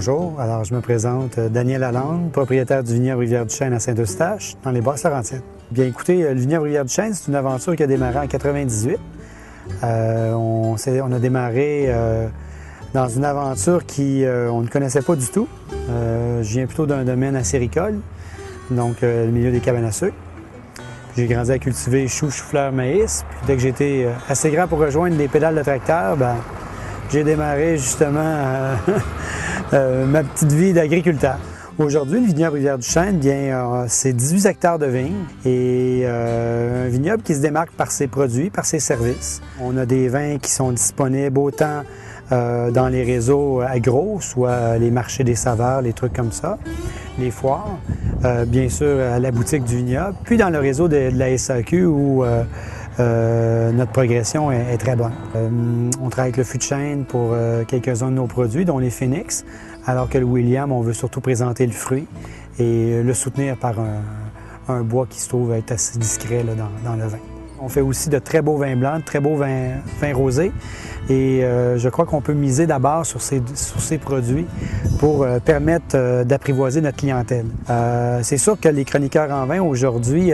Bonjour, alors je me présente Daniel Lalande, propriétaire du vignoble Rivière-du-Chêne à Saint-Eustache, dans les Basses-Laurentides. Bien écoutez, le vignoble Rivière-du-Chêne, c'est une aventure qui a démarré en 1998. On a démarré dans une aventure qu'on ne connaissait pas du tout. Je viens plutôt d'un domaine acéricole, donc le milieu des cabanes à sucre. J'ai grandi à cultiver choux, chou-fleurs, maïs. Puis dès que j'étais assez grand pour rejoindre les pédales de tracteur, j'ai démarré justement ma petite vie d'agriculteur. Aujourd'hui, le vignoble Rivière-du-Chêne, c'est 18 hectares de vignes et un vignoble qui se démarque par ses produits, par ses services. On a des vins qui sont disponibles autant dans les réseaux agro, soit les marchés des saveurs, les trucs comme ça, les foires, bien sûr à la boutique du vignoble, puis dans le réseau de la SAQ où notre progression est très bonne. On travaille avec le fût de chêne pour quelques-uns de nos produits, dont les Phoenix, alors que le William, on veut surtout présenter le fruit et le soutenir par un bois qui se trouve être assez discret là, dans le vin. On fait aussi de très beaux vins blancs, de très beaux vins rosés et je crois qu'on peut miser d'abord sur ces produits pour permettre d'apprivoiser notre clientèle. C'est sûr que les chroniqueurs en vin aujourd'hui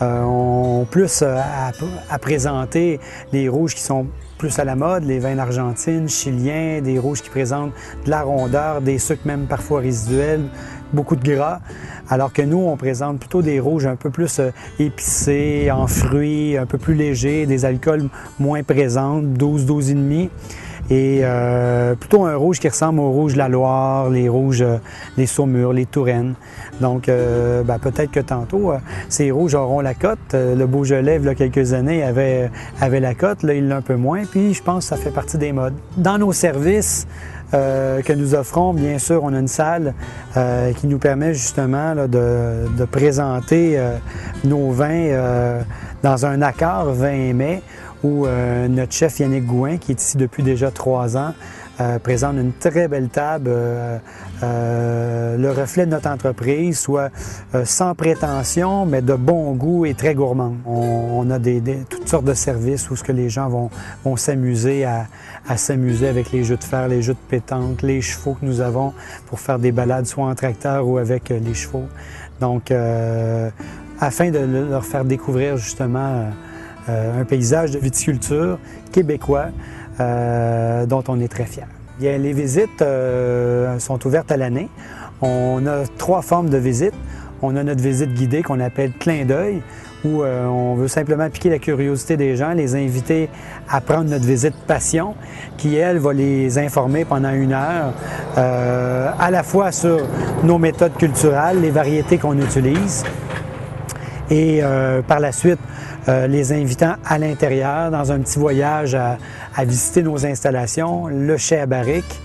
ont plus à présenter les rouges qui sont plus à la mode, les vins d'Argentine, chiliens, des rouges qui présentent de la rondeur, des sucres même parfois résiduels, beaucoup de gras, alors que nous, on présente plutôt des rouges un peu plus épicés, en fruits, un peu plus légers, des alcools moins présents, 12-12,5, et plutôt un rouge qui ressemble au rouge de la Loire, les rouges, les Saumur, les Touraine. Donc, peut-être que tantôt, ces rouges auront la cote. Le Beaujolais, il y a quelques années, avait la cote. Là, il l'a un peu moins. Puis, je pense que ça fait partie des modes. Dans nos services que nous offrons, bien sûr, on a une salle qui nous permet justement là, de présenter nos vins dans un accord vin mai où notre chef Yannick Gouin, qui est ici depuis déjà 3 ans, présente une très belle table, le reflet de notre entreprise, soit sans prétention, mais de bon goût et très gourmand. On a toutes sortes de services où ce que les gens vont s'amuser à s'amuser avec les jeux de fer, les jeux de pétanque, les chevaux que nous avons pour faire des balades soit en tracteur ou avec les chevaux. Donc, afin de leur faire découvrir justement un paysage de viticulture québécois dont on est très fiers. Bien, les visites sont ouvertes à l'année. On a 3 formes de visites. On a notre visite guidée qu'on appelle clin d'œil, où on veut simplement piquer la curiosité des gens, les inviter à prendre notre visite passion, qui, elle, va les informer pendant 1 heure, à la fois sur nos méthodes culturelles, les variétés qu'on utilise, et par la suite, les invitant à l'intérieur dans un petit voyage à visiter nos installations, le chai à barrique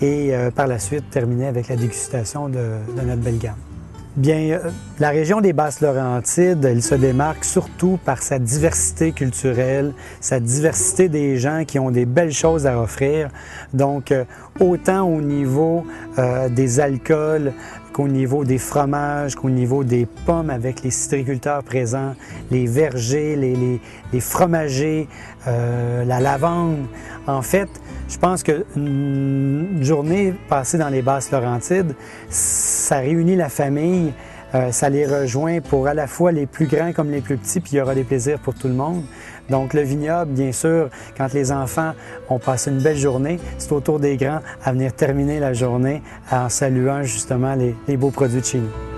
et par la suite terminer avec la dégustation de notre belle gamme. Bien, la région des Basses-Laurentides, elle se démarque surtout par sa diversité culturelle, sa diversité des gens qui ont des belles choses à offrir. Donc, autant au niveau des alcools qu'au niveau des fromages, qu'au niveau des pommes avec les citriculteurs présents, les vergers, les fromagers, la lavande. En fait, je pense qu'une journée passée dans les Basses-Laurentides, ça réunit la famille, ça les rejoint pour à la fois les plus grands comme les plus petits, puis il y aura des plaisirs pour tout le monde. Donc le vignoble, bien sûr, quand les enfants ont passé une belle journée, c'est au tour des grands à venir terminer la journée en saluant justement les beaux produits de chez nous.